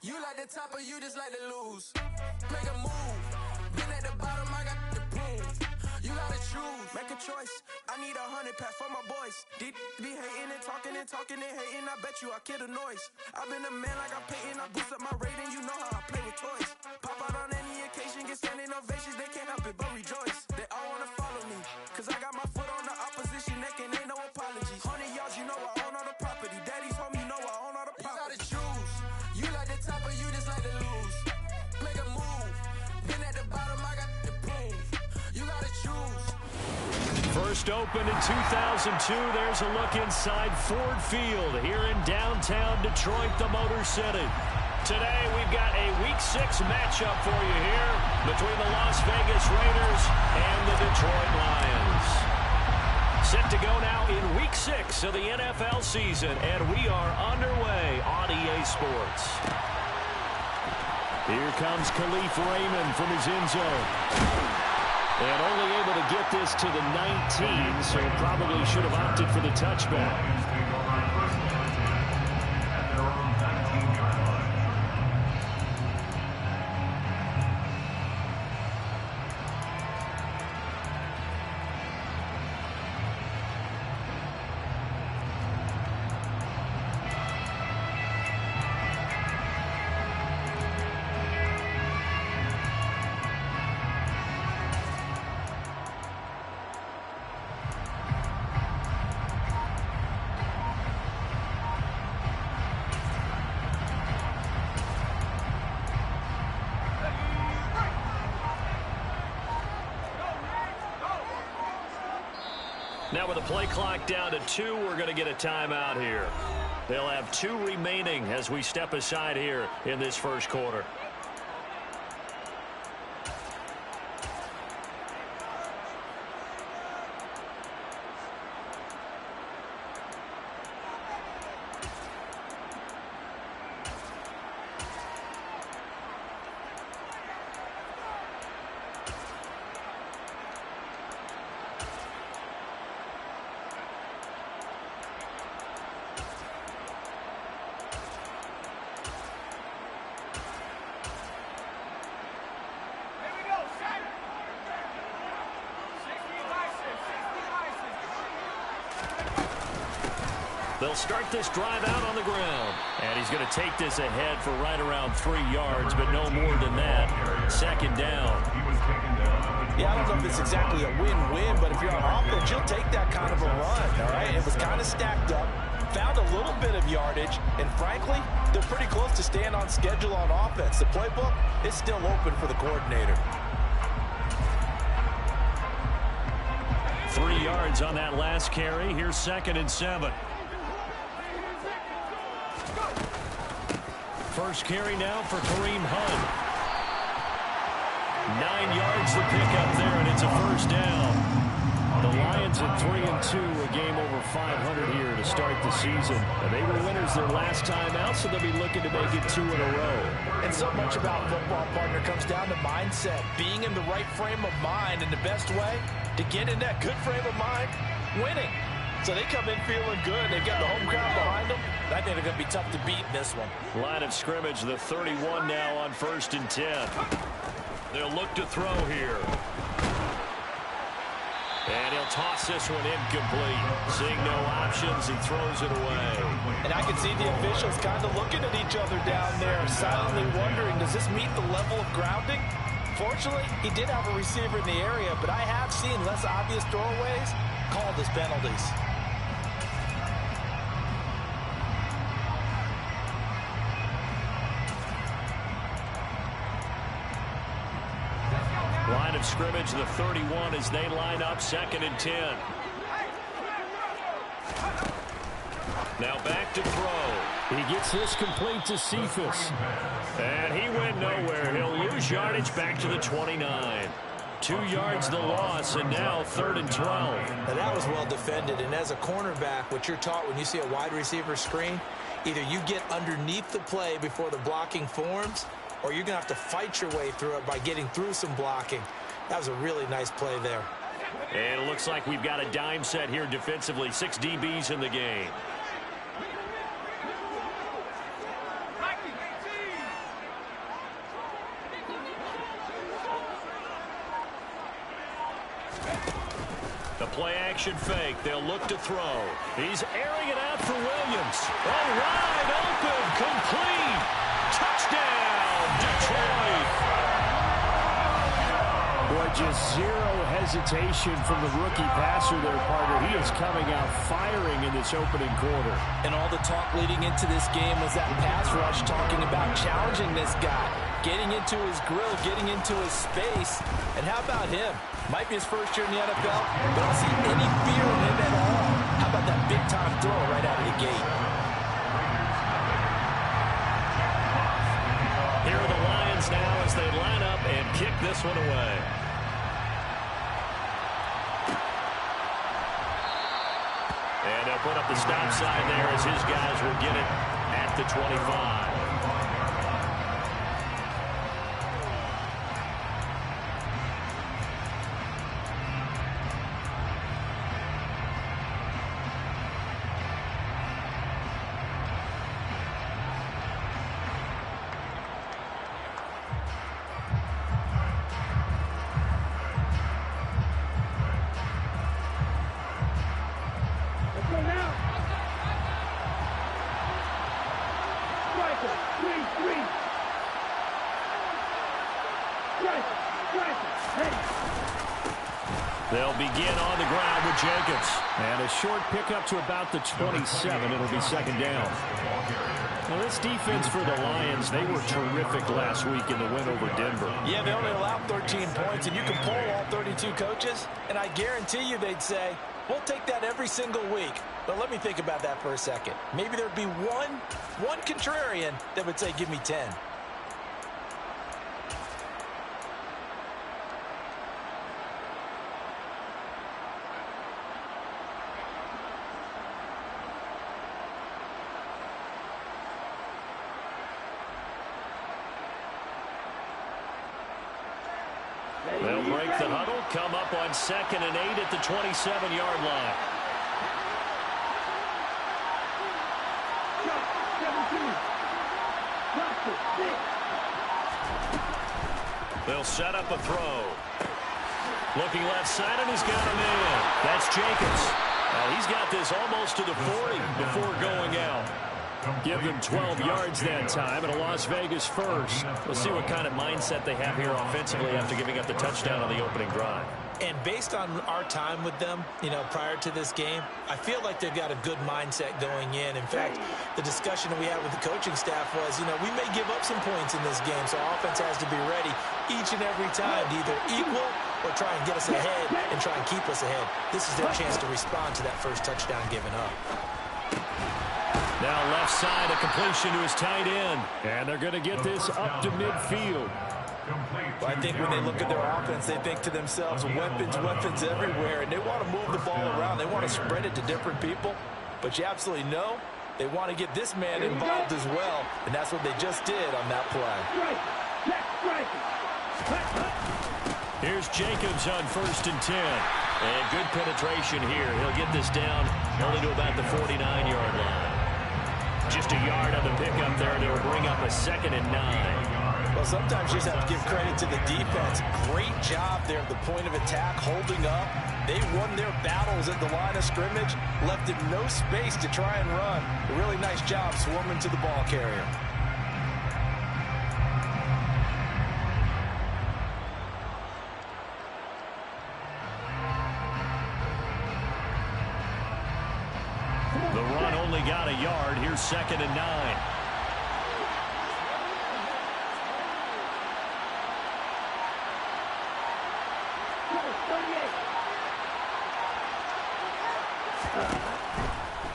You like the top or you just like to lose? Make a move. Been at the bottom, I got the prove. You gotta choose, make a choice. I need 100 pack for my boys. Be hating and talking and hating. I bet you I kill the noise. I've been a man like I'm Peyton. I boost up my rating. You know how I play with toys. Pop out on any occasion, get standing ovations. They can't help it but rejoice. They all wanna follow me, cause I got my foot on the opposition neck and ain't no apologies. 100 yards, you know I own all the property. Daddy's home, you know I own all the property. You gotta choose. You like the top or you just like to lose? Make a move. Been at the bottom, I got the proof. You gotta choose. First opened in 2002. There's a look inside Ford Field here in downtown Detroit, the Motor City. Today we've got a Week 6 matchup for you here between the Las Vegas Raiders and the Detroit Lions. Set to go now in Week 6 of the NFL season, and we are underway on EA Sports. Here comes Khalif Raymond from his end zone. And only able to get this to the 19, so probably should have opted for the touchback. Now with the play clock down to 2, we're going to get a timeout here. They'll have 2 remaining as we step aside here in this first quarter. They'll start this drive out on the ground. And he's going to take this ahead for right around 3 yards, but no more than that. Second down. Yeah, I don't know if it's exactly a win-win, but if you're on offense, you'll take that kind of a run, all right? It was kind of stacked up, found a little bit of yardage, and frankly, they're pretty close to staying on schedule on offense. The playbook is still open for the coordinator. 3 yards on that last carry. Here's 2nd and 7. First carry now for Kareem Hunt. 9 yards to pick up there, and it's a first down. The Lions at 3-2, a game over 500 here to start the season. And they were winners their last time out, so they'll be looking to make it 2 in a row. And so much about football, partner, comes down to mindset. Being in the right frame of mind, and the best way to get in that good frame of mind, winning. So they come in feeling good. They've got the home crowd behind them. I think they're going to be tough to beat in this one. Line of scrimmage, the 31 now on 1st and 10. They'll look to throw here. And he'll toss this one incomplete. Seeing no options, he throws it away. And I can see the officials kind of looking at each other down there, silently wondering, does this meet the level of grounding? Fortunately, he did have a receiver in the area, but I have seen less obvious throwaways called as penalties. Line of scrimmage, the 31 as they line up 2nd and 10. Now back to throw. He gets this complete to Cephas. And he went nowhere. He'll lose yardage back to the 29. 2 yards the loss, and now 3rd and 12. And that was well defended. And as a cornerback, what you're taught when you see a wide receiver screen, either you get underneath the play before the blocking forms, or you're going to have to fight your way through it by getting through some blocking. That was a really nice play there. And it looks like we've got a dime set here defensively. 6 DBs in the game. play action fake. They'll look to throw. He's airing it out for Williams. Oh, wide open, complete. Touchdown, Detroit. Boy, just zero hesitation from the rookie passer there, partner. He is coming out firing in this opening quarter. And all the talk leading into this game was that pass rush, talking about challenging this guy, getting into his grill, getting into his space. And how about him? Might be his first year in the NFL, but I don't see any fear in him at all. How about that big-time throw right out of the gate? Here are the Lions now as they line up and kick this one away. And they'll put up the stop sign there as his guys will get it at the 25. They'll begin on the ground with Jacobs. And a short pickup to about the 27. It'll be second down. Well, this defense for the Lions, they were terrific last week in the win over Denver. Yeah, they only allowed 13 points, and you can poll all 32 coaches, and I guarantee you they'd say, we'll take that every single week. But let me think about that for a second. Maybe there'd be one contrarian that would say, give me 10. They'll break the huddle, come up on 2nd and 8 at the 27-yard line. They'll set up a throw. Looking left side, and he's got a man. That's Jacobs. He's got this almost to the 40 before going out. Give them 12 yards that time and a Las Vegas first. We'll see what kind of mindset they have here offensively after giving up the touchdown on the opening drive. And based on our time with them, prior to this game, I feel like they've got a good mindset going in. In fact, the discussion that we had with the coaching staff was, we may give up some points in this game, so offense has to be ready each and every time to either equal or try and get us ahead and try and keep us ahead. This is their chance to respond to that first touchdown given up. Now left side, a completion to his tight end. And they're going to get this up to midfield. Well, I think when they look at their offense, they think to themselves, weapons everywhere, and they want to move the ball around. They want to spread it to different people. But you absolutely know they want to get this man involved as well, and that's what they just did on that play. Here's Jacobs on 1st and 10. And good penetration here. He'll get this down only to about the 49-yard line. Just a yard on the pickup there. They'll bring up a 2nd and 9. Well, sometimes you just have to give credit to the defense. Great job there at the point of attack, holding up. They won their battles at the line of scrimmage, left him no space to try and run. A really nice job swarming to the ball carrier. The run only got a yard. Here's 2nd and 9.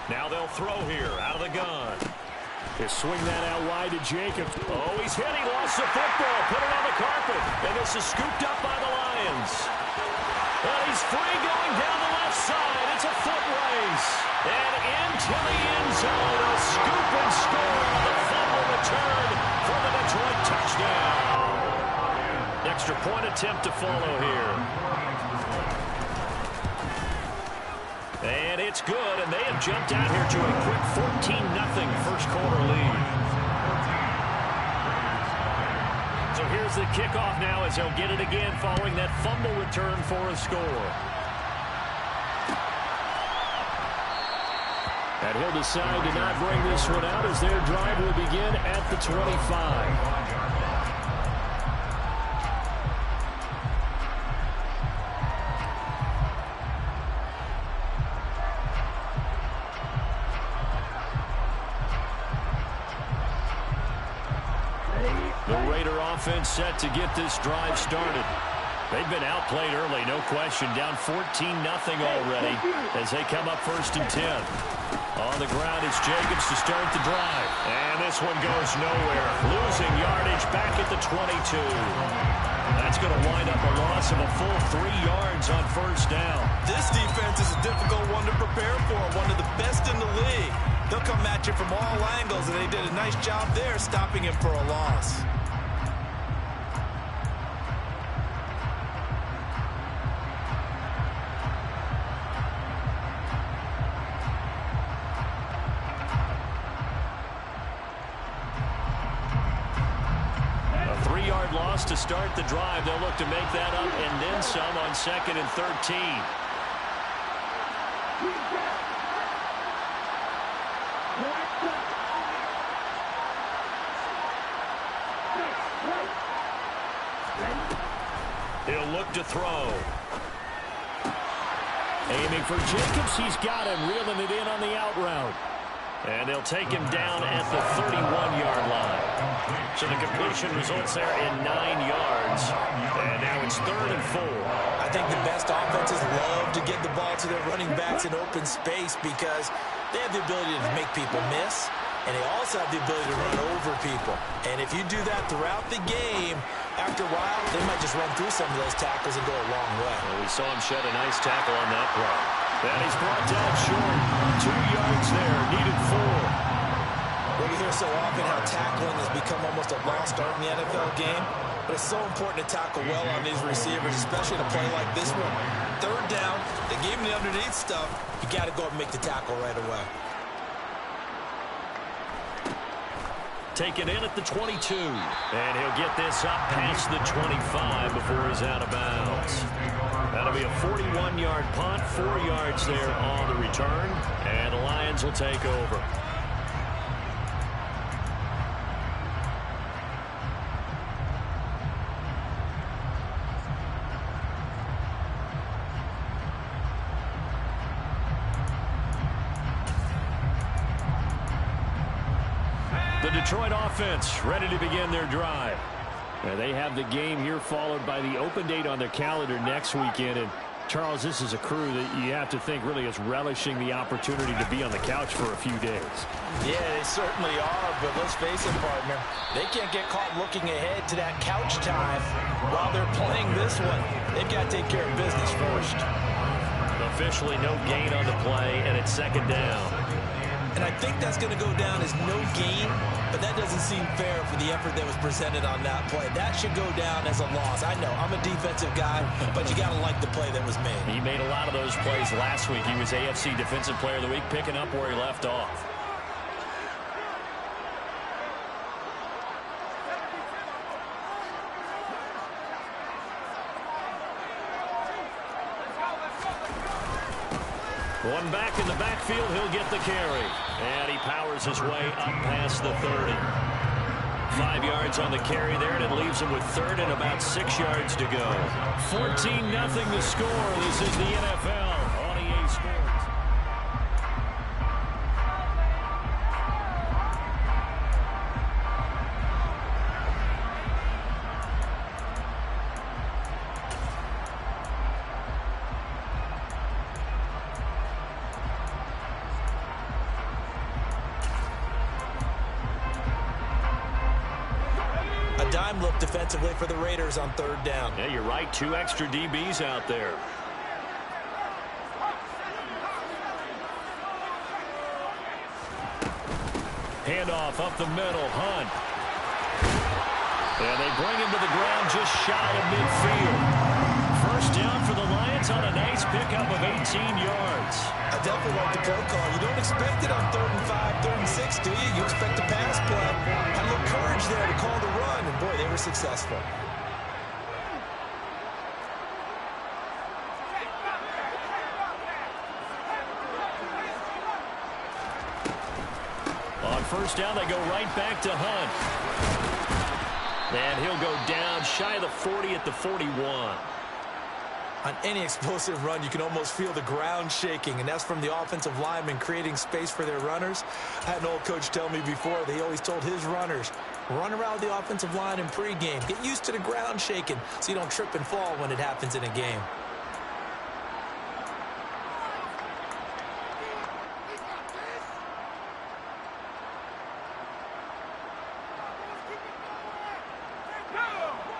Now they'll throw here out of the gun. They swing that out wide to Jacobs. Oh, he's hit. He lost the football. Put it on the carpet. And this is scooped up by the Lions. But he's free going down the left side. It's a foot race. And into the end zone. A scoop and score on the fumble return for the Detroit touchdown. Extra point attempt to follow here. And it's good, and they have jumped out here to a quick 14-0 first quarter lead. So here's the kickoff now as they'll get it again following that fumble return for a score. And he'll decide to not bring this one out as their drive will begin at the 25. The Raider offense set to get this drive started. They've been outplayed early, no question. Down 14-0 already as they come up 1st and 10. On the ground is Jacobs to start the drive. And this one goes nowhere. Losing yardage back at the 22. That's going to wind up a loss of a full 3 yards on 1st down. This defense is a difficult one to prepare for. One of the best in the league. They'll come at you from all angles, and they did a nice job there stopping him for a loss. To start the drive. They'll look to make that up and then some on 2nd and 13. He'll look to throw. Aiming for Jacobs. He's got him, reeling it in on the out route. And they'll take him down at the 31-yard line. So the completion results there in 9 yards. And now it's 3rd and 4. I think the best offenses love to get the ball to their running backs in open space because they have the ability to make people miss, and they also have the ability to run over people. And if you do that throughout the game, after a while, they might just run through some of those tackles and go a long way. Well, we saw him shed a nice tackle on that play. And he's brought down short. 2 yards there, needed 4. Well, you hear so often how tackling has become almost a lost art in the NFL game, but it's so important to tackle well on these receivers, especially in a play like this one. 3rd down, they gave him the underneath stuff. You got to go up and make the tackle right away. Taken in at the 22. And he'll get this up past the 25 before he's out of bounds. That'll be a 41-yard punt, 4 yards there on the return. And the Lions will take over. The Detroit offense ready to begin their drive. They have the game here followed by the open date on their calendar next weekend. And Charles, this is a crew that you have to think really is relishing the opportunity to be on the couch for a few days. Yeah, they certainly are, but let's face it, partner. They can't get caught looking ahead to that couch time while they're playing this one. They've got to take care of business first. Officially no gain on the play, and it's 2nd down. And I think that's going to go down as no gain, but that doesn't seem fair for the effort that was presented on that play. That should go down as a loss. I know, I'm a defensive guy, but you got to like the play that was made. He made a lot of those plays last week. He was AFC Defensive Player of the Week, picking up where he left off. One back in the backfield, he'll get the carry. And he powers his way up past the 30. 5 yards on the carry there, and it leaves him with 3rd and about 6 yards to go. 14-0 to score. This is the NFL on EA Sports. Dime look defensively for the Raiders on 3rd down. Yeah, you're right. 2 extra DBs out there. Handoff up the middle. Hunt. And they bring him to the ground just shy of midfield. 1st down for the Lions on a nice pickup of 18 yards. I definitely like the play call. You don't expect it on 3rd and 5, 3rd and 6, do you? You expect a pass play. Had a little courage there to call the run, and boy, they were successful. first down, they go right back to Hunt. And he'll go down shy of the 40 at the 41. On any explosive run, you can almost feel the ground shaking, and that's from the offensive linemen creating space for their runners. I had an old coach tell me before, they always told his runners, run around the offensive line in pregame. Get used to the ground shaking so you don't trip and fall when it happens in a game.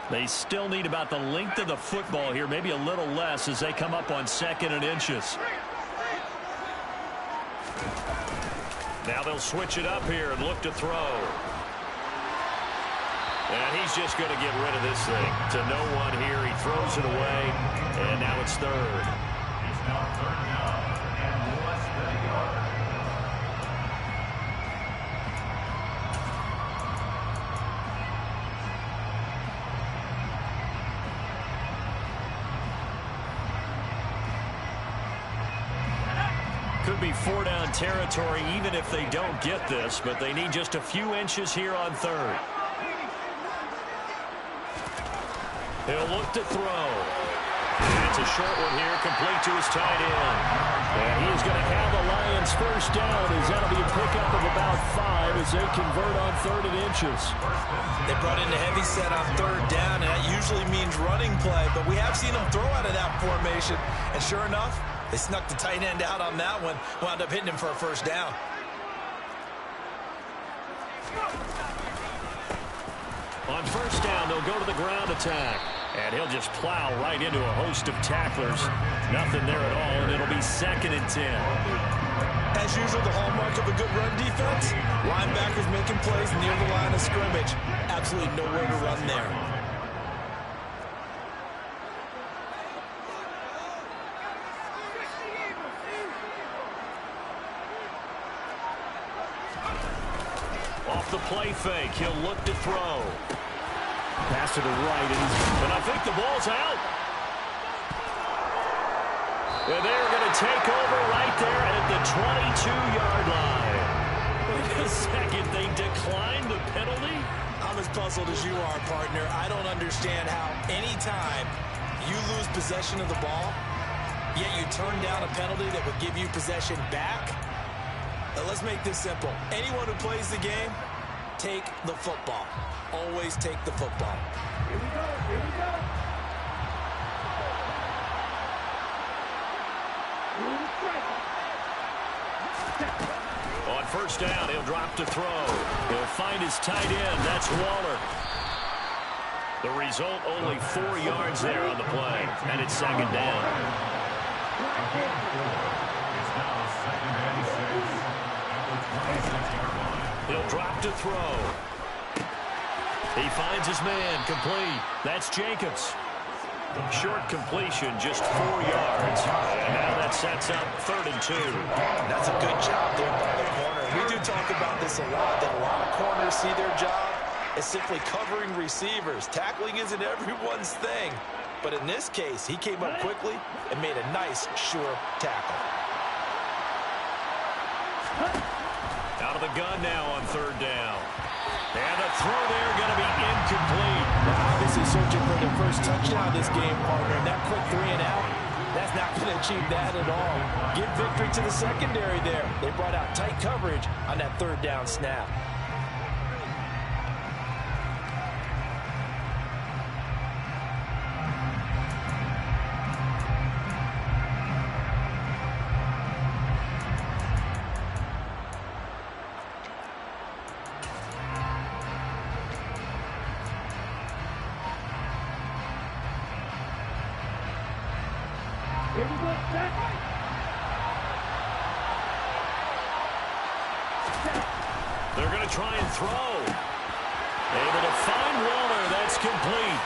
They still need about the length of the football here, maybe a little less as they come up on 2nd and inches. Now they'll switch it up here and look to throw. And he's just going to get rid of this thing to no one here. He throws it away, and now it's 3rd. It's now 3rd down and less than a yard. Could be 4-down territory even if they don't get this, but they need just a few inches here on 3rd. He'll look to throw. It's a short one here, complete to his tight end. And he is going to have the Lions first down as that'll be a pickup of about 5 as they convert on 3rd and inches. They brought in a heavy set on 3rd down, and that usually means running play, but we have seen them throw out of that formation. And sure enough, they snuck the tight end out on that one, wound up hitting him for a first down. On first down, they'll go to the ground attack. And he'll just plow right into a host of tacklers. Nothing there at all, and it'll be 2nd and 10. As usual, the hallmark of a good run defense, linebackers making plays near the line of scrimmage. Absolutely nowhere to run there. Off the play fake, he'll look to throw. Pass to the right, and I think the ball's out. And they're going to take over right there at the 22-yard line. Wait a second, they declined the penalty? I'm as puzzled as you are, partner. I don't understand how any time you lose possession of the ball, yet you turn down a penalty that would give you possession back. Let's make this simple. Anyone who plays the game, take the football. Always take the football. Here we go. Here we go. On first down, he'll drop to throw. He'll find his tight end. That's Waller. The result, only 4 yards there on the play. And it's 2nd down. It's now 2nd and 6 at the 26-yard line. He'll drop to throw. He finds his man, complete. That's Jacobs. Short completion, just 4 yards. And now that sets up 3rd and 2. That's a good job there by the corner. We do talk about this a lot, that a lot of corners see their job as simply covering receivers. Tackling isn't everyone's thing. But in this case, he came up quickly and made a nice, sure tackle. Out of the gun now on 3rd down. And the throw there going to be incomplete. Obviously searching for their first touchdown this game, partner. And that quick 3 and out, that's not going to achieve that at all. Give victory to the secondary there. They brought out tight coverage on that 3rd down snap. They're going to try and throw. Able to find Waller. That's complete.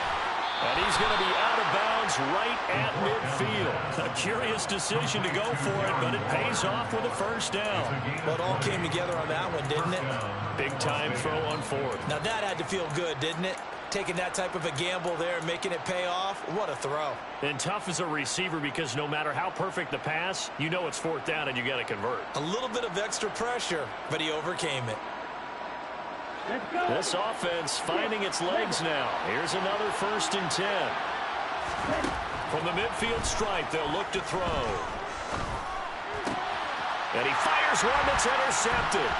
And he's going to be out of bounds right at midfield. A curious decision to go for it, but it pays off with a first down. Well, it all came together on that one, didn't it? Big time throw on 4th. Now that had to feel good, didn't it? Taking that type of a gamble there and making it pay off. What a throw. And tough as a receiver because no matter how perfect the pass, you know it's 4th down and you got to convert. A little bit of extra pressure, but he overcame it. This offense finding its legs now. Here's another 1st and 10. From the midfield stripe, they'll look to throw. And he fires one that's intercepted.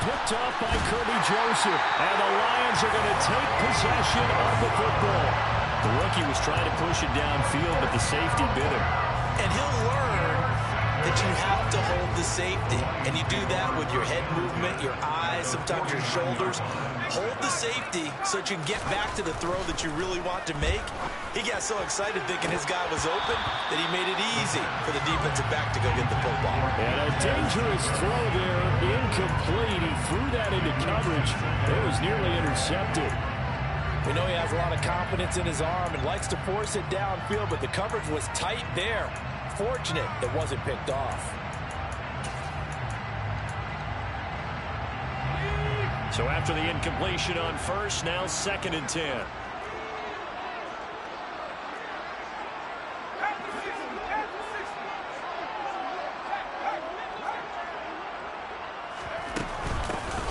Picked off by Kirby Joseph. And the Lions are going to take possession of the football. The rookie was trying to push it downfield, but the safety bit him. And he'll learn that you have to hold the safety. And you do that with your head movement, your eyes, sometimes your shoulders. Hold the safety so that you can get back to the throw that you really want to make. He got so excited thinking his guy was open that he made it easy for the defensive back to go get the football. And a dangerous throw there, incomplete. He threw that into coverage. It was nearly intercepted. We know he has a lot of confidence in his arm and likes to force it downfield, but the coverage was tight there. Fortunate it wasn't picked off. So after the incompletion on 1st, now 2nd and 10.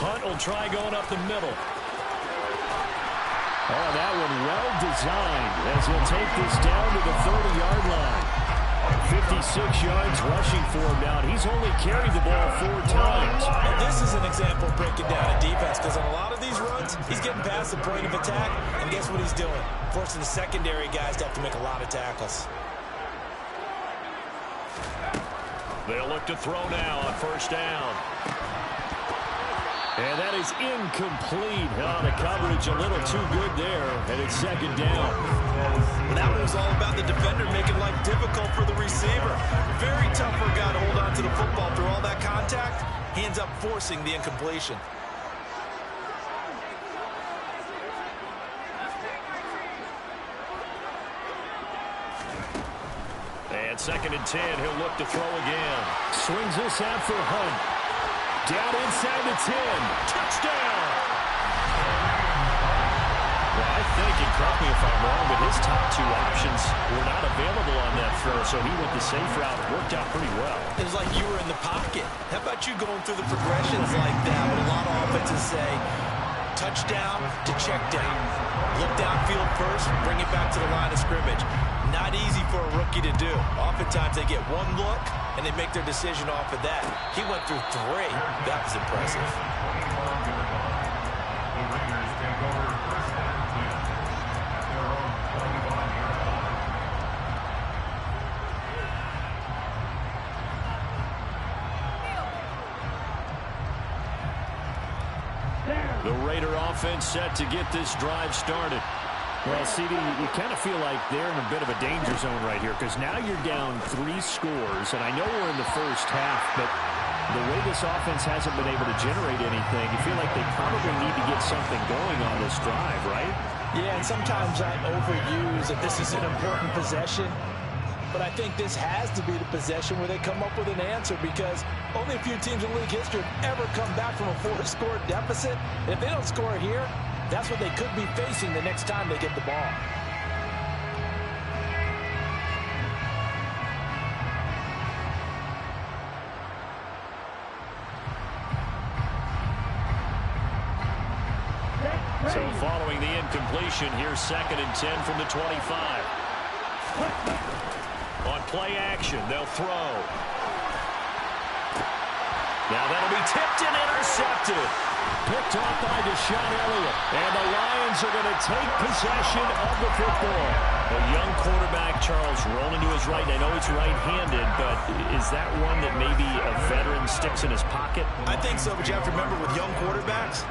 Hunt will try going up the middle. Oh, that one well designed as he'll take this down to the 30-yard line. 56 yards rushing for him now. He's only carried the ball 4 times. And this is an example of breaking down a defense, because on a lot of these runs, he's getting past the point of attack, and guess what he's doing? Forcing the secondary guys to have to make a lot of tackles. They'll look to throw now on 1st down. And that is incomplete. Oh, the coverage a little too good there, and it's 2nd down. Well, that was all about the defender making life difficult for the receiver. Very tough for a guy to hold on to the football through all that contact. He ends up forcing the incompletion. And 2nd and 10, he'll look to throw again. Swings this out for Hunt. Down inside the 10. Touchdown! Well, I think, and correct me if I'm wrong, but his top 2 options were not available on that throw, so he went the safe route. It worked out pretty well. It was like you were in the pocket. How about you going through the progressions like that? What a lot of offenses say, touchdown to check down. Look downfield first, bring it back to the line of scrimmage. Not easy for a rookie to do. Oftentimes they get one look, and they make their decision off of that. He went through 3. That was impressive. The Raiders take over 1st and 10 at their own 25-yard line. The Raider offense set to get this drive started. Well, CD, you kind of feel like they're in a bit of a danger zone right here, because now you're down 3 scores, and I know we're in the first half, but the way this offense hasn't been able to generate anything, you feel like they probably need to get something going on this drive, right? Yeah, and sometimes I overuse that this is an important possession, but I think this has to be the possession where they come up with an answer, because only a few teams in league history have ever come back from a 4-score deficit. And if they don't score here, that's what they could be facing the next time they get the ball. So following the incompletion, here's 2nd and 10 from the 25. On play action, they'll throw. Now that'll be tipped and intercepted. Picked off by Deshaun Elliott. And the Lions are going to take possession of the football. A young quarterback, Charles, rolling to his right. I know he's right-handed, but is that one that maybe a veteran sticks in his pocket? I think so, but you have to remember with young quarterbacks,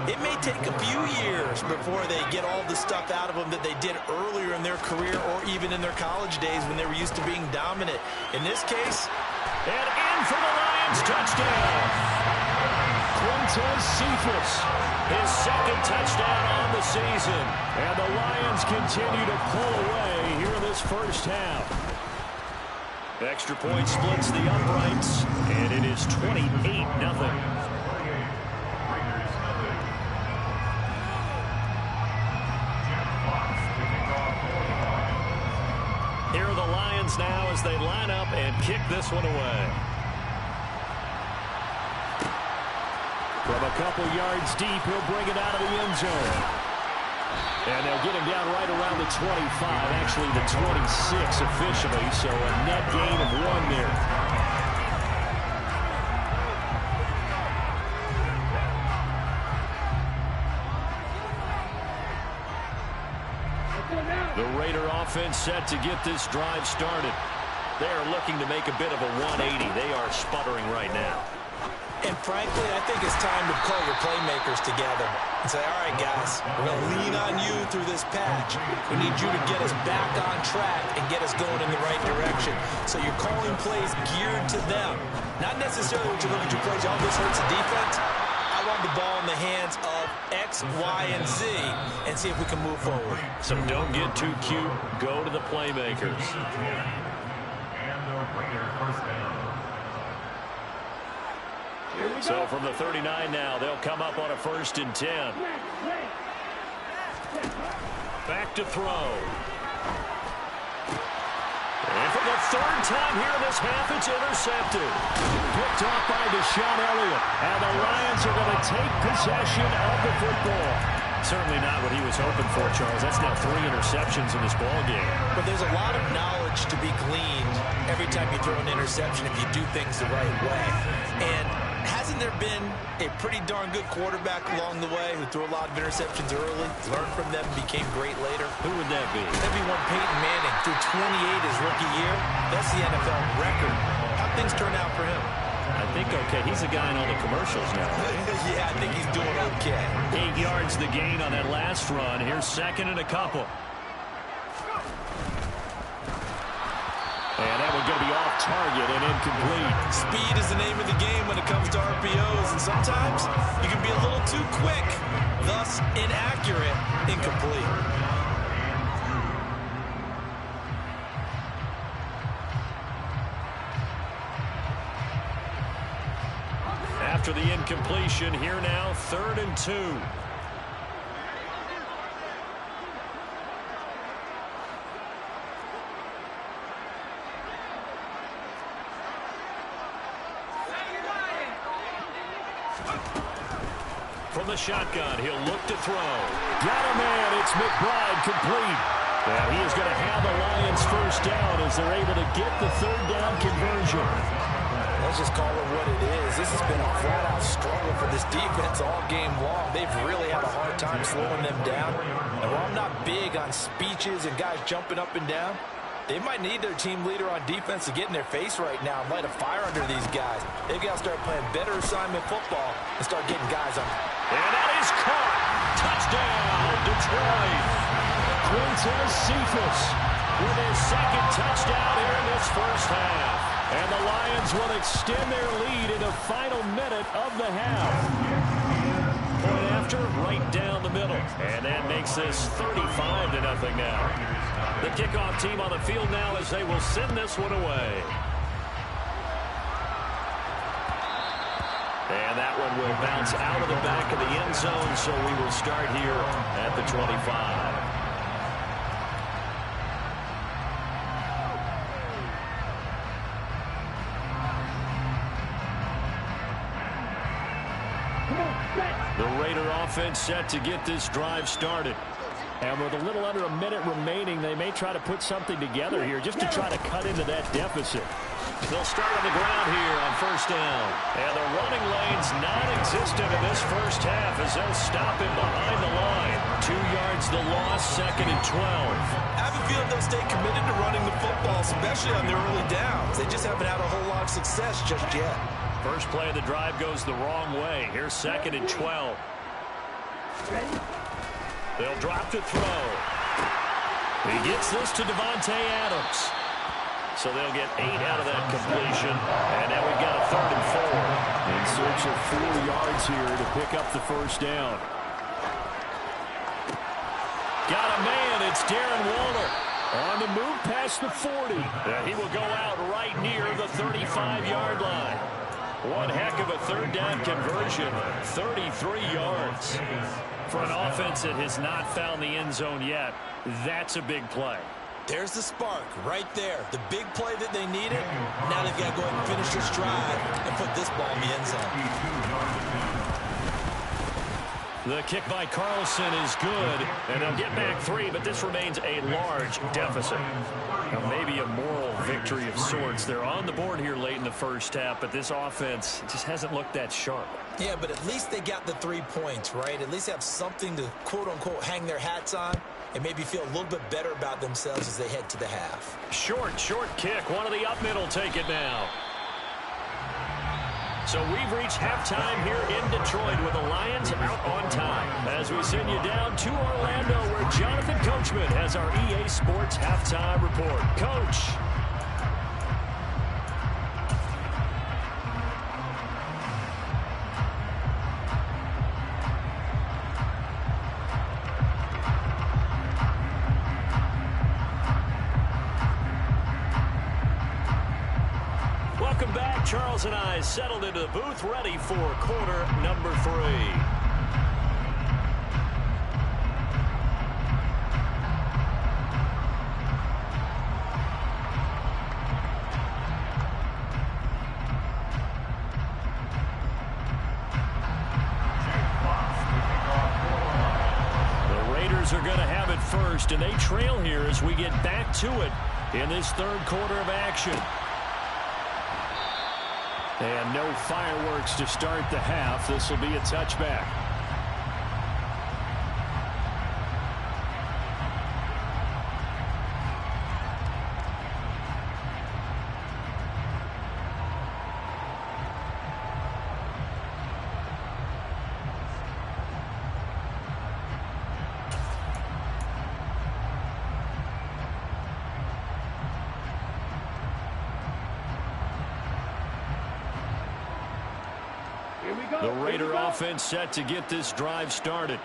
it may take a few years before they get all the stuff out of them that they did earlier in their career or even in their college days when they were used to being dominant. In this case, and in for the Lions, touchdown! Quintez Cephas, his 2nd touchdown on the season. And the Lions continue to pull away here in this first half. Extra point splits the uprights, and it is 28-0. Here are the Lions now as they line up and kick this one away. From a couple yards deep, he'll bring it out of the end zone. And they'll get him down right around the 25, actually the 26 officially, so a net gain of 1 there. The Raider offense set to get this drive started. They are looking to make a bit of a 180. They are sputtering right now. And frankly, I think it's time to call your playmakers together and say, all right, guys, we're going to lean on you through this patch. We need you to get us back on track and get us going in the right direction. So you're calling plays geared to them. Not necessarily what you look at your plays, oh, this hurts the defense. I want the ball in the hands of X, Y, and Z and see if we can move forward. So don't get too cute. Go to the playmakers. And the Raider first down. So from the 39 now, they'll come up on a 1st and 10. Back to throw. And for the 3rd time here in this half, it's intercepted. Picked off by Deshaun Elliott. And the Lions are going to take possession of the football. Certainly not what he was hoping for, Charles. That's now 3 interceptions in this ball game. But there's a lot of knowledge to be gleaned every time you throw an interception if you do things the right way. And hasn't there been a pretty darn good quarterback along the way who threw a lot of interceptions early, learned from them, and became great later? Who would that be? That'd be one Peyton Manning, threw 28 his rookie year. That's the NFL record. How'd things turn out for him? I think okay. He's a guy in all the commercials now. Yeah, I think he's doing okay. 8 yards the gain on that last run. Here's 2nd and a couple. And that one's going to be off target and incomplete. Speed is the name of the game when it comes to RPOs, and sometimes you can be a little too quick, thus inaccurate, incomplete. After the incompletion, here now, 3rd and 2. From the shotgun, he'll look to throw. Got a man, it's McBride, complete. And he is going to have the Lions 1st down as they're able to get the 3rd down conversion. Let's just call it what it is. This has been a flat-out struggle for this defense all game long. They've really had a hard time slowing them down. And while I'm not big on speeches and guys jumping up and down, they might need their team leader on defense to get in their face right now and light a fire under these guys. They've got to start playing better assignment football and start getting guys on. And that is caught. Touchdown, Detroit. Quintez Cephas with his 2nd touchdown here in this 1st half. And the Lions will extend their lead in the final minute of the half. Point after, right down the middle. And that makes this 35-0 now. The kickoff team on the field now as they will send this one away. And that one will bounce out of the back of the end zone, so we will start here at the 25. The Raider offense set to get this drive started. And with a little under a minute remaining, they may try to put something together here just to try to cut into that deficit. They'll start on the ground here on 1st down. And the running lane's non-existent in this 1st half as they'll stop him behind the line. 2 yards the loss, 2nd and 12. I have a feeling they'll stay committed to running the football, especially on their early downs. They just haven't had a whole lot of success just yet. First play of the drive goes the wrong way. Here's 2nd and 12. They'll drop to throw. He gets this to Devontae Adams. So they'll get 8 out of that completion. And now we've got a 3rd and 4. In search of 4 yards here to pick up the 1st down. Got a man. It's Darren Waller. On the move past the 40. And he will go out right near the 35-yard line. One heck of a 3rd down conversion. 33 yards. For an offense that has not found the end zone yet, that's a big play. There's the spark right there. The big play that they needed. Now they've got to go ahead and finish this drive and put this ball in the end zone. The kick by Carlson is good, and they'll get back 3, but this remains a large deficit. Now, maybe a moral victory of sorts. They're on the board here late in the first half, but this offense just hasn't looked that sharp. Yeah, but at least they got the 3 points, right? At least have something to, quote-unquote, hang their hats on and maybe feel a little bit better about themselves as they head to the half. Short kick. One of the up middle take it now. So we've reached halftime here in Detroit with the Lions out on time. As we send you down to Orlando where Jonathan Coachman has our EA Sports halftime report. Coach. Welcome back. Charles and I settled into the booth, ready for quarter number 3. The Raiders are going to have it first, and they trail here as we get back to it in this third quarter of action. And no fireworks to start the half. This will be a touchback. The Raider offense set to get this drive started.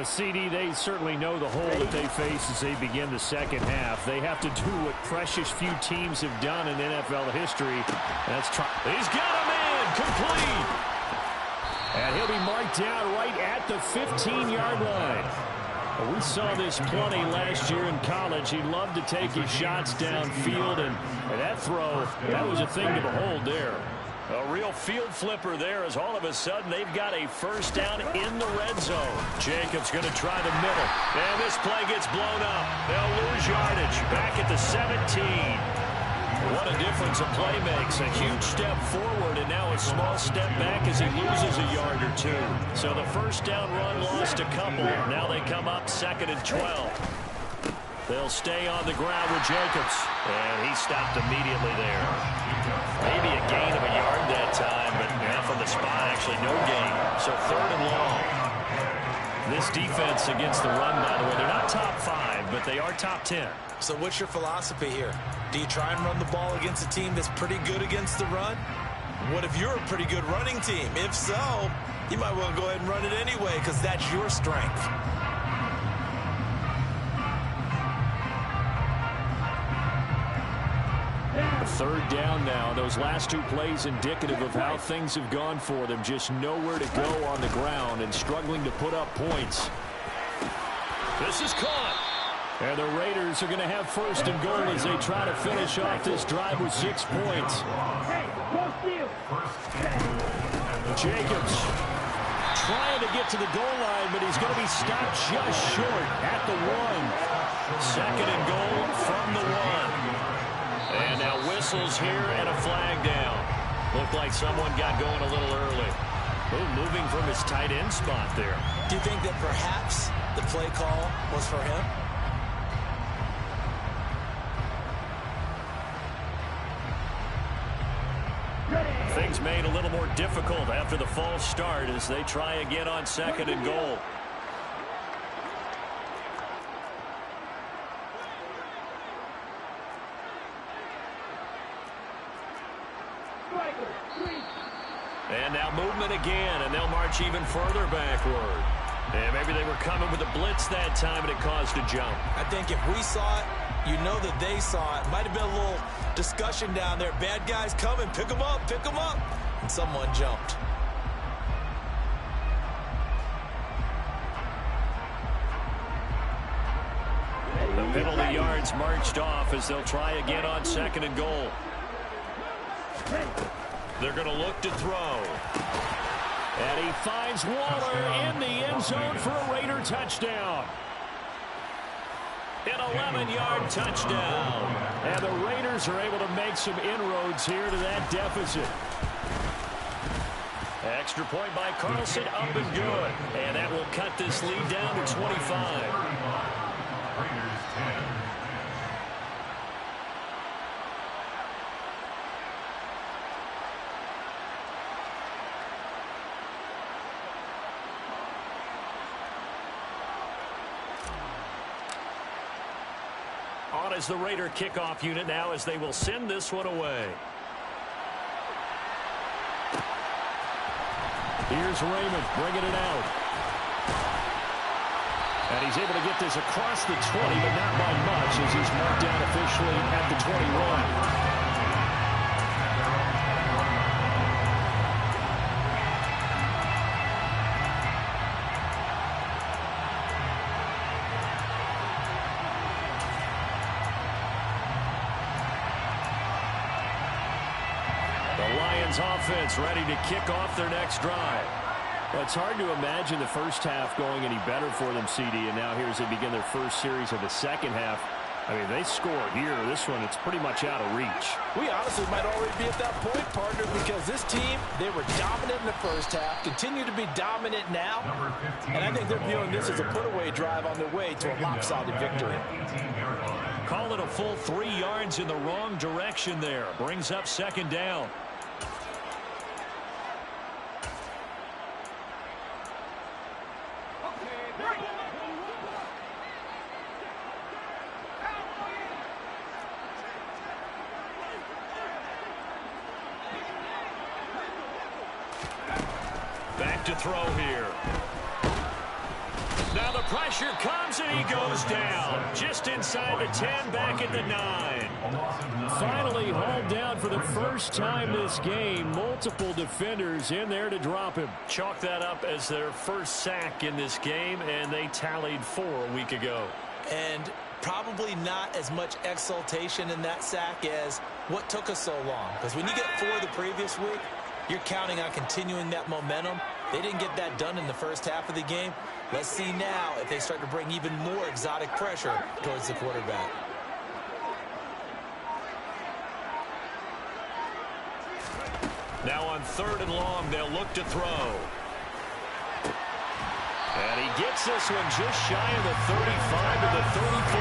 CD, they certainly know the hole that they face as they begin the second half. They have to do what precious few teams have done in NFL history. That's he's got him in, complete. And he'll be marked down right at the 15-yard line. We saw this plenty last year in college. He loved to take his shots downfield, and that throw, that was a thing to behold there. A real field flipper there as all of a sudden they've got a first down in the red zone. Jacobs going to try the middle. And this play gets blown up. They'll lose yardage. Back at the 17. What a difference a play makes. A huge step forward and now a small step back as he loses a yard or 2. So the first down run lost a couple. Now they come up 2nd and 12. They'll stay on the ground with Jacobs. And he stopped immediately there. Maybe a gain of a yard that time, but not from the spot. Actually, no gain. So 3rd and long. This defense against the run, by the way, they're not top 5, but they are top 10. So what's your philosophy here? Do you try and run the ball against a team that's pretty good against the run? What if you're a pretty good running team? If so, you might want to go ahead and run it anyway because that's your strength. Third down now. Those last 2 plays indicative of how things have gone for them. Just nowhere to go on the ground and struggling to put up points. This is caught. And the Raiders are going to have 1st and goal as they try to finish off this drive with 6 points. Jacobs trying to get to the goal line, but he's going to be stopped just short at the 1. 2nd and goal from the 1. And now whistles here and a flag down. Looked like someone got going a little early. Ooh, moving from his tight end spot there. Do you think that perhaps the play call was for him? Things made a little more difficult after the false start as they try again on 2nd and goal. And now movement again, and they'll march even further backward. And maybe they were coming with a blitz that time, and it caused a jump. I think if we saw it, you know that they saw it. Might have been a little discussion down there. Bad guys coming, pick them up, and someone jumped. The penalty yards marched off as they'll try again on 2nd and goal. They're going to look to throw. And he finds Waller in the end zone for a Raider touchdown. An 11-yard touchdown. And the Raiders are able to make some inroads here to that deficit. Extra point by Carlson, up and good. And that will cut this lead down to 25. Raiders 10. On as the Raider kickoff unit now as they will send this one away. Here's Raymond bringing it out. And he's able to get this across the 20, but not by much as he's marked down officially at the 21. Offense ready to kick off their next drive. Well, it's hard to imagine the first half going any better for them, CD, and now here as they begin their first series of the second half. I mean, they score here. This one, it's pretty much out of reach. We honestly might already be at that point, partner, because this team, they were dominant in the first half, continue to be dominant now, and I think they're viewing this as a put-away drive on their way to a lopsided victory. Call it a full 3 yards in the wrong direction there. Brings up second down. Back to throw here. Now the pressure comes and he goes down. Just inside the 10, back at the 9. Finally hauled down for the first time this game. Multiple defenders in there to drop him. Chalk that up as their first sack in this game, and they tallied 4 a week ago. And probably not as much exultation in that sack as what took us so long. Because when you get 4 the previous week, you're counting on continuing that momentum. They didn't get that done in the first half of the game. Let's see now if they start to bring even more exotic pressure towards the quarterback. Now on 3rd and long, they'll look to throw. And he gets this one just shy of the 35 to the 34.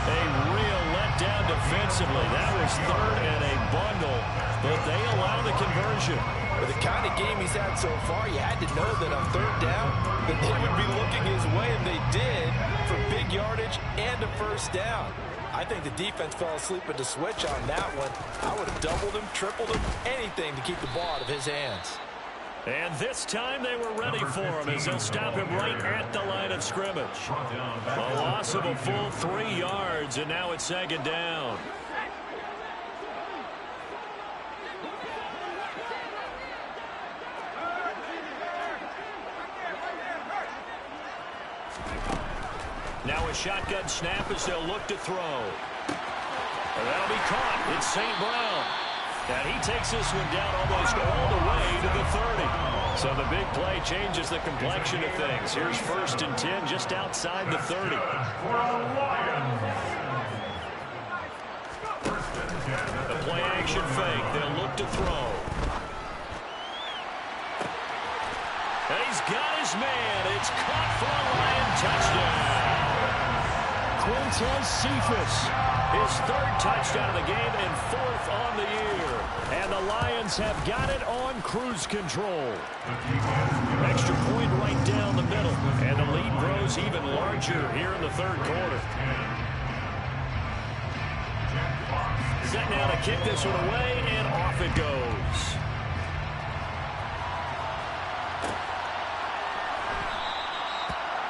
A real letdown defensively. That was 3rd and a bundle, but they allow the conversion. With the kind of game he's had so far, you had to know that on 3rd down, that they would be looking his way, and they did, for big yardage and a first down. I think the defense fell asleep at the switch on that one. I would have doubled him, tripled him, anything to keep the ball out of his hands. And this time they were ready for him as they'll stop him right at the line of scrimmage. A loss of a full 3 yards, and now it's 2nd down. Now a shotgun snap as they'll look to throw. And that'll be caught. It's St. Brown. And he takes this one down almost all the way to the 30. So the big play changes the complexion of things. Here's 1st and 10 just outside the 30. The play action fake. They'll look to throw. And he's got his man. It's caught for a Lion touchdown. Quintez Cephas, his 3rd touchdown of the game and 4th on the year. And the Lions have got it on cruise control. Extra point right down the middle. And the lead grows even larger here in the 3rd quarter. Set now to kick this one away, and off it goes.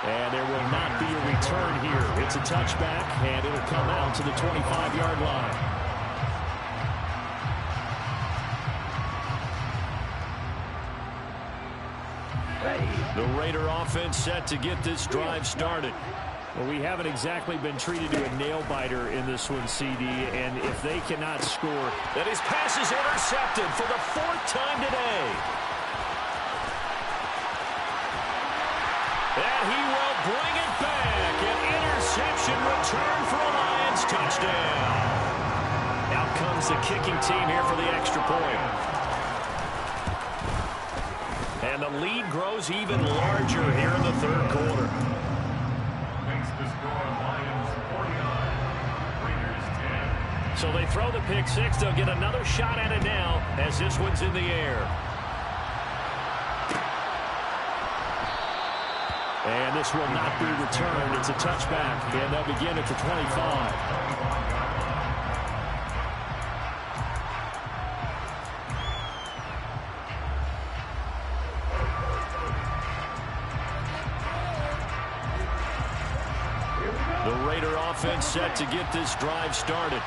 And there will not be a return here. It's a touchback, and it'll come out to the 25-yard line. The Raider offense set to get this drive started. Well, we haven't exactly been treated to a nail-biter in this one, CD, and if they cannot score, then his pass is intercepted for the 4th time today. comes the kicking team here for the extra point. And the lead grows even larger here in the third quarter. Makes the score Lions 49, Raiders 10. So they throw the pick six. They'll get another shot at it now as this one's in the air. And this will not be returned. It's a touchback, and they'll begin at the 25. The Raider offense set to get this drive started.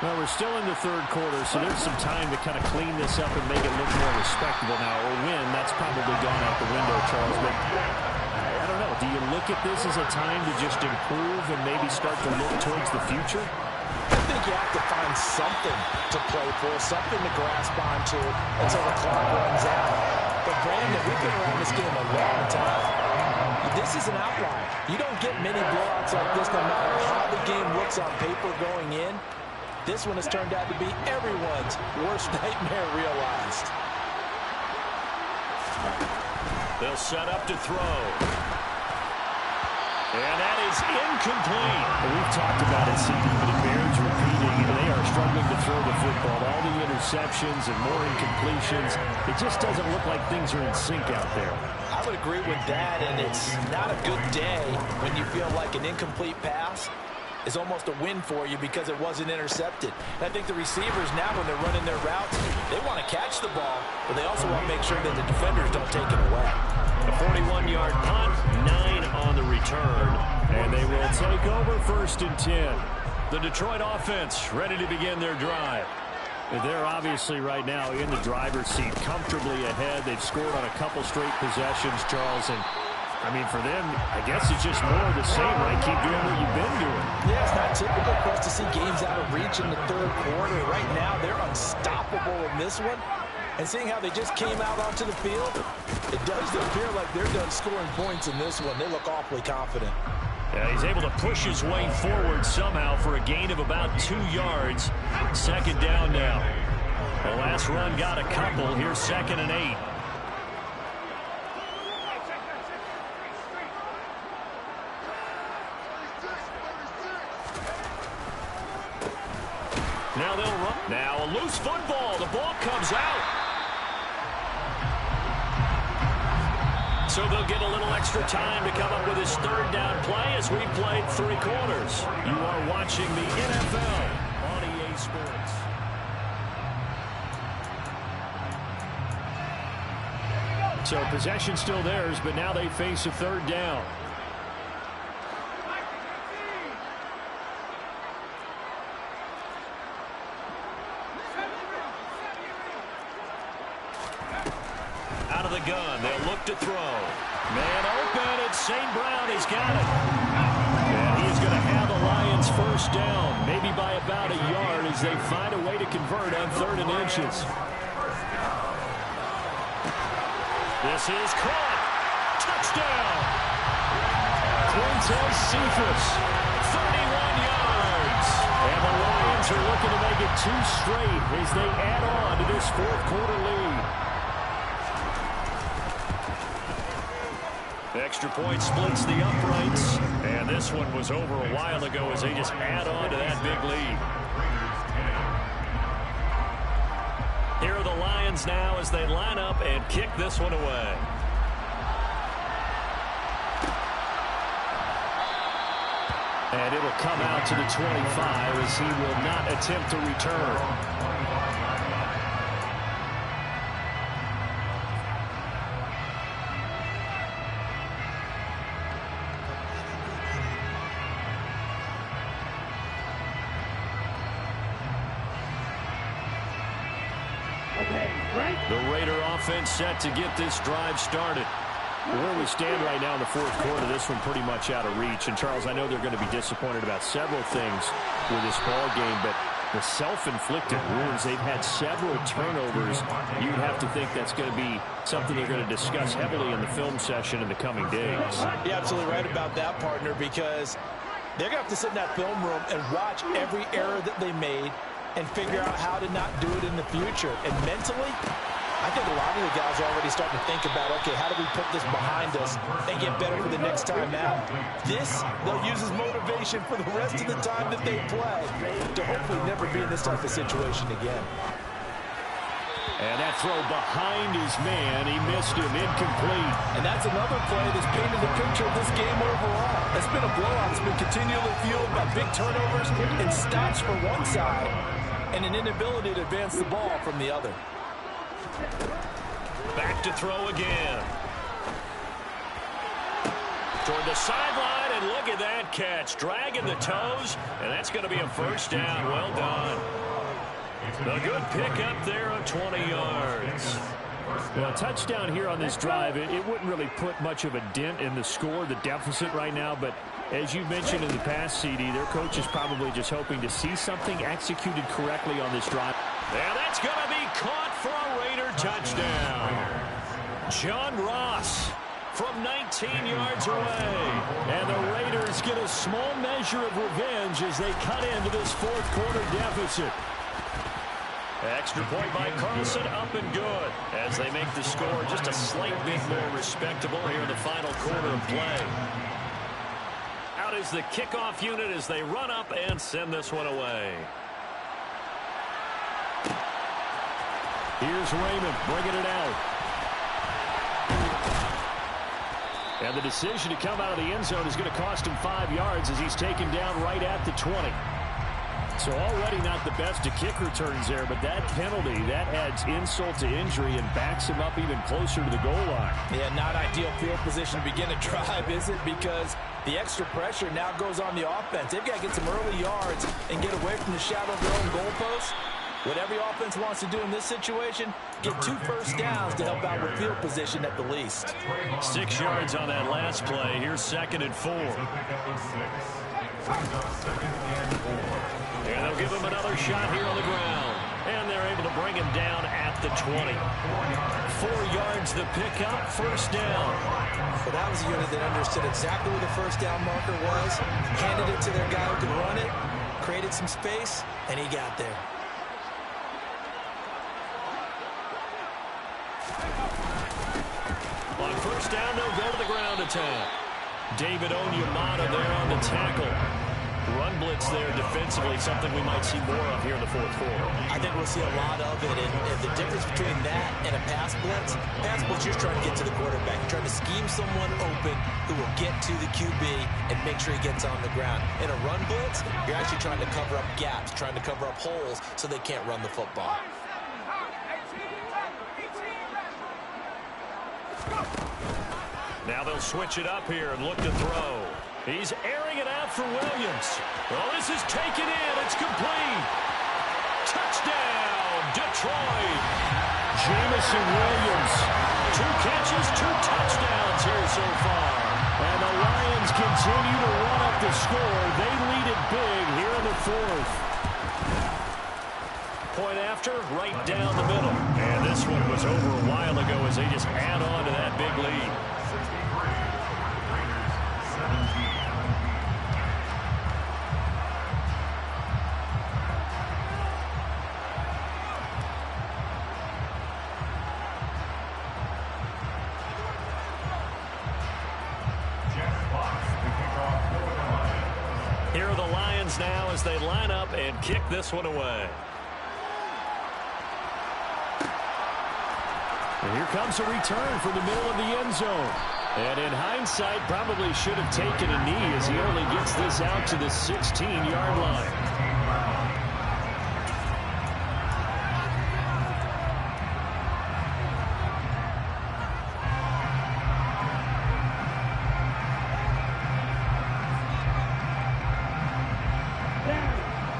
Well, we're still in the third quarter, so there's some time to kind of clean this up and make it look more respectable now. Or win, that's probably gone out the window, Charles. But I don't know. Do you look at this as a time to just improve and maybe start to look towards the future? I think you have to find something to play for, something to grasp onto until the clock runs out. But Brandon, we've been around this game a long time. This is an outlier. You don't get many blowouts like this no matter how the game looks on paper going in. This one has turned out to be everyone's worst nightmare realized. They'll set up to throw. And that is incomplete. We've talked about it, CD, but it bears repeating. They are struggling to throw the football. All the interceptions and more incompletions. It just doesn't look like things are in sync out there. I would agree with that, and it's not a good day when you feel like an incomplete pass is almost a win for you because it wasn't intercepted. And I think the receivers now, when they're running their routes, they want to catch the ball, but they also want to make sure that the defenders don't take it away. A 41-yard punt, 9 on the return, and they will take over 1st and 10. The Detroit offense ready to begin their drive. They're obviously right now in the driver's seat, comfortably ahead. They've scored on a couple straight possessions, Charles, and I mean, for them, I guess it's just more of the same, right? Keep doing what you've been doing. Yeah, it's not typical for us to see games out of reach in the third quarter. Right now, they're unstoppable in this one. And seeing how they just came out onto the field, it does appear like they're done scoring points in this one. They look awfully confident. Yeah, he's able to push his way forward somehow for a gain of about 2 yards. 2nd down now. The last run got a couple. Here's 2nd and 8. Now they'll run. Now a loose football. The ball comes out. So they'll get a little extra time to come up with his 3rd down play as we played 3 quarters. You are watching the NFL on EA Sports. So possession still theirs, but now they face a 3rd down. Out of the gun, they'll look to throw. Man open, it's St. Brown, he's got it. And he's going to have the Lions 1st down, maybe by about a yard as they find a way to convert on 3rd and inches. This is caught. Touchdown. Quintez Cephas, 31 yards. And the Lions are looking to make it 2 straight as they add on to this 4th quarter lead. Extra point splits the uprights, and this one was over a while ago as they just add on to that big lead. Here are the Lions now as they line up and kick this one away. And it'll come out to the 25 as he will not attempt to return. The Raider offense set to get this drive started. Where we stand right now in the 4th quarter, this one pretty much out of reach. And, Charles, I know they're going to be disappointed about several things with this ball game, but the self-inflicted wounds, they've had several turnovers. You'd have to think that's going to be something they're going to discuss heavily in the film session in the coming days. You're absolutely right about that, partner, because they're going to have to sit in that film room and watch every error that they made and figure out how to not do it in the future. And mentally, I think a lot of the guys are already starting to think about, okay, how do we put this behind us and get better for the next time out? This, they'll use as motivation for the rest of the time that they play to hopefully never be in this type of situation again. And that throw behind his man, he missed him, incomplete. And that's another play that's painted the picture of this game overall. It's been a blowout. It's been continually fueled by big turnovers and stops for one side and an inability to advance the ball from the other. Back to throw again. Toward the sideline, and look at that catch. Dragging the toes, and that's going to be a first down. Well done. A good pick up there of 20 yards. Well, a touchdown here on this drive, it wouldn't really put much of a dent in the score, the deficit right now, but as you mentioned in the past, CD, their coach is probably just hoping to see something executed correctly on this drive. And that's going to be caught for a Raider touchdown. John Ross from 19 yards away. And the Raiders get a small measure of revenge as they cut into this fourth quarter deficit. Extra point by Carlson, up and good, as they make the score just a slight bit more respectable here in the final quarter of play. Out is the kickoff unit as they run up and send this one away. Here's Raymond bringing it out. And the decision to come out of the end zone is going to cost him 5 yards as he's taken down right at the 20. So already not the best of kick returns there, but that penalty, that adds insult to injury and backs him up even closer to the goal line. Yeah, not ideal field position to begin a drive, is it? Because the extra pressure now goes on the offense. They've got to get some early yards and get away from the shadow of their own goalposts. What every offense wants to do in this situation, get 2 first downs to help out with field position at the least. 6 yards on that last play. Here's 2nd and 4. And they'll give him another shot here on the ground. And they're able to bring him down at the 20. 4 yards the pickup, first down. Well, that was a unit that understood exactly where the first down marker was, handed it to their guy who could run it, created some space, and he got there. On first down, they'll go to the ground attack. David Onyemata there on the tackle. Run blitz there defensively, something we might see more of here in the fourth quarter. I think we'll see a lot of it, and the difference between that and a pass blitz, you're trying to get to the quarterback. You're trying to scheme someone open who will get to the QB and make sure he gets on the ground. In a run blitz, you're actually trying to cover up gaps, trying to cover up holes so they can't run the football. Now they'll switch it up here and look to throw. He's airing it out for Williams. Well, this is taken in. It's complete. Touchdown, Detroit. Jamison Williams. 2 catches, 2 touchdowns here so far. And the Lions continue to run up the score. They lead it big here in the fourth. Point after, right down the middle. And this one was over a while ago as they just add on to that big lead. Here are the Lions now as they line up and kick this one away. And here comes a return from the middle of the end zone. And in hindsight, probably should have taken a knee as he only gets this out to the 16-yard line.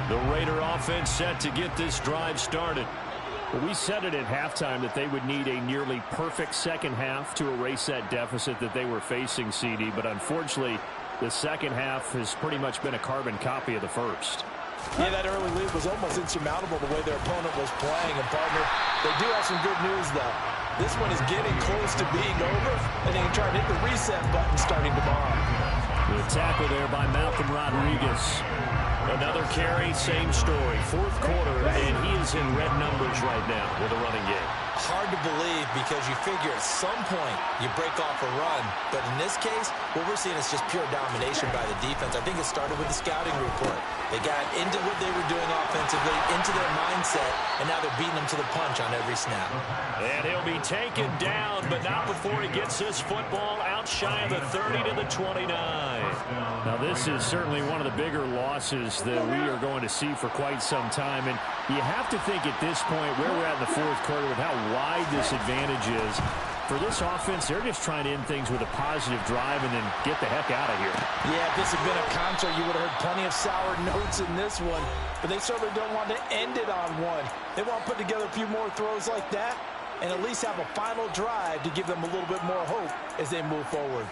The Raider offense set to get this drive started. Well, we said it at halftime that they would need a nearly perfect second half to erase that deficit that they were facing, CD. But unfortunately, the second half has pretty much been a carbon copy of the first. Yeah, that early lead was almost insurmountable the way their opponent was playing. And, partner, they do have some good news, though. This one is getting close to being over, and they can try to hit the reset button starting tomorrow. The tackle there by Malcolm Rodriguez. Another carry, same story. Fourth quarter, and he is in red numbers right now with a running game. Hard to believe because you figure at some point you break off a run. But in this case, what we're seeing is just pure domination by the defense. I think it started with the scouting report. They got into what they were doing offensively, into their mindset, and now they're beating them to the punch on every snap. And he'll be taken down, but not before he gets this football out shy of the 30 to the 29. Now, this is certainly one of the bigger losses that we are going to see for quite some time. And you have to think at this point where we're at in the fourth quarter with how wide this advantage is. For this offense, they're just trying to end things with a positive drive and then get the heck out of here. Yeah, if this had been a concert, you would have heard plenty of sour notes in this one. But they certainly don't want to end it on one. They want to put together a few more throws like that and at least have a final drive to give them a little bit more hope as they move forward.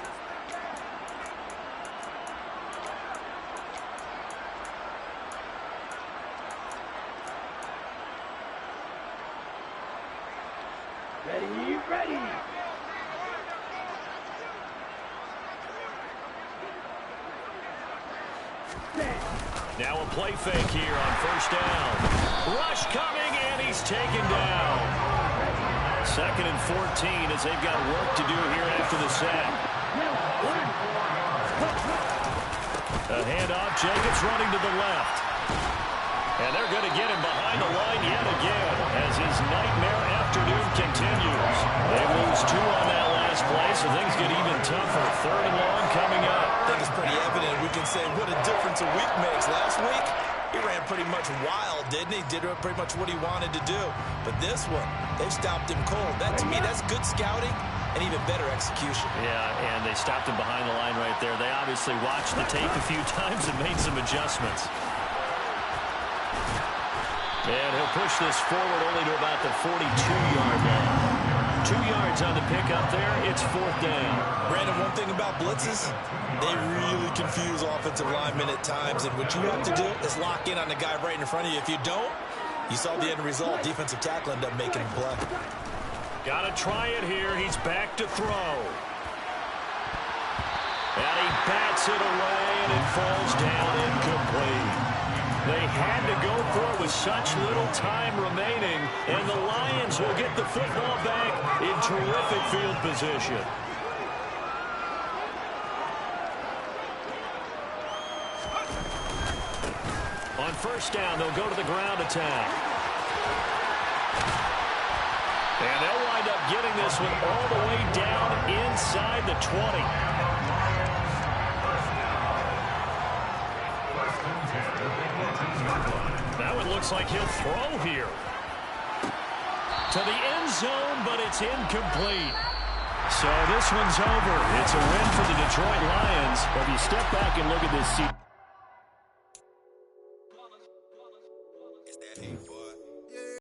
Ready. Now a play fake here on first down. Rush coming, and he's taken down. 2nd and 14 as they've got work to do here after the sack. A handoff, Jacobs running to the left. And they're going to get him behind the line yet again as his nightmare afternoon continues. They lose 2 on that last play, so things get even tougher. 3rd and long coming up. I think it's pretty evident. We can say what a difference a week makes. Last week, he ran pretty much wild, didn't he? Did pretty much what he wanted to do. But this one, they stopped him cold. That, to me, that's good scouting and even better execution. Yeah, and they stopped him behind the line right there. They obviously watched the tape a few times and made some adjustments. And he'll push this forward only to about the 42-yard line. 2 yards on the pickup there. It's 4th down. Brandon, one thing about blitzes, they really confuse offensive linemen at times. And what you have to do is lock in on the guy right in front of you. If you don't, you saw the end result. Defensive tackle ended up making him play. Got to try it here. He's back to throw. And he bats it away, and it falls down incomplete. They had to go for it with such little time remaining, and the Lions will get the football back in terrific field position. On first down, they'll go to the ground attack. And they'll wind up getting this one all the way down inside the 20. Now it looks like he'll throw here. To the end zone, but it's incomplete. So this one's over. It's a win for the Detroit Lions. But if you step back and look at this season.